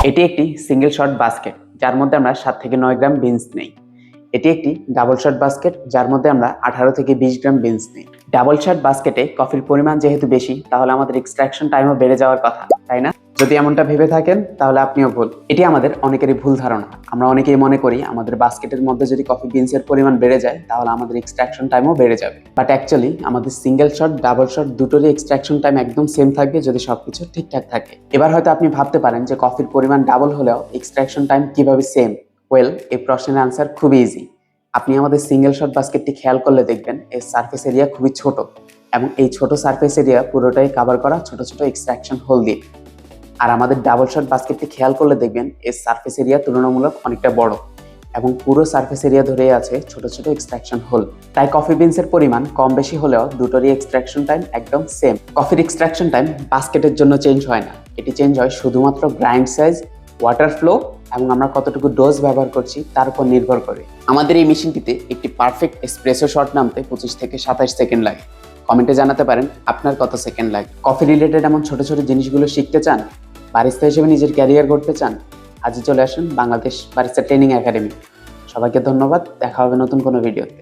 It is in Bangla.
এটি একটি সিঙ্গেল শট বাস্কেট যার মধ্যে আমরা 7 থেকে 9 গ্রাম বিনস নেই। এটি একটি ডাবল শট বাস্কেট যার মধ্যে আমরা 18 থেকে 20 গ্রাম বিনস নেই। ডাবল শট বাস্কেটে কফির পরিমাণ যেহেতু বেশি, তাহলে আমাদের এক্সট্রাকশন টাইমও বেড়ে যাওয়ার কথা, তাই না? যদি এমনটা ভেবে থাকেন তাহলে আপনিও ভুল। এটি আমাদের অনেকেরই ভুল ধারণা। আমরা অনেকেই মনে করি আমাদের বাস্কেটের মধ্যে যদি কফি বিনসের পরিমাণ বেড়ে যায় তাহলে আমাদের এক্সট্রাকশন টাইমও বেড়ে যাবে। বাট অ্যাকচুয়ালি আমাদের সিঙ্গেল শট ডাবল শট দুটোরই এক্সট্রাকশন টাইম একদম সেম থাকবে যদি সবকিছু ঠিকঠাক থাকে। এবার হয়তো আপনি ভাবতে পারেন যে কফির পরিমাণ ডাবল হলেও এক্সট্রাকশন টাইম কিভাবে সেম? ওয়েল, এই প্রশ্নের আনসার খুবই ইজি। আপনি আমাদের সিঙ্গেল শট বাস্কেটটি খেয়াল করলে দেখবেন এর সারফেস এরিয়া খুবই ছোট, এবং এই ছোট সারফেস এরিয়া পুরোটাই কভার করা ছোট ছোট এক্সট্রাকশন হোল দিয়ে। আর আমাদের ডাবল শট বাস্কেটটি খেয়াল করলে দেখবেন এর সারফেস এরিয়া তুলনামূলক অনেকটা বড়, এবং পুরো সারফেস এরিয়া ধরে আছে ছোট ছোট এক্সট্রাকশন হোল। তাই কফি বিনসের পরিমাণ কম বেশি হলেও দুটোরই এক্সট্রাকশন টাইম একদম সেম। কফির এক্সট্রাকশন টাইম বাস্কেটের জন্য চেঞ্জ হয় না, এটি চেঞ্জ হয় শুধুমাত্র গ্রাইন্ড সাইজ, ওয়াটার ফ্লো এবং আমরা কতটুকু ডোজ ব্যবহার করছি তার উপর নির্ভর করে। আমাদের এই মেশিনটিতে একটি পারফেক্ট এসপ্রেসো শট নামতে 25 থেকে 27 সেকেন্ড লাগে। কমেন্টে জানাতে পারেন আপনার কত সেকেন্ড লাগে। কফি রিলেটেড এমন ছোট ছোট জিনিসগুলো শিখতে চান, বারিস্তা হিসেবে নিজের ক্যারিয়ার করতে চান, আজই চলে আসুন বাংলাদেশ বারিস্তা ট্রেনিং একাডেমি। সবাইকে ধন্যবাদ, দেখা হবে নতুন কোনো ভিডিওতে।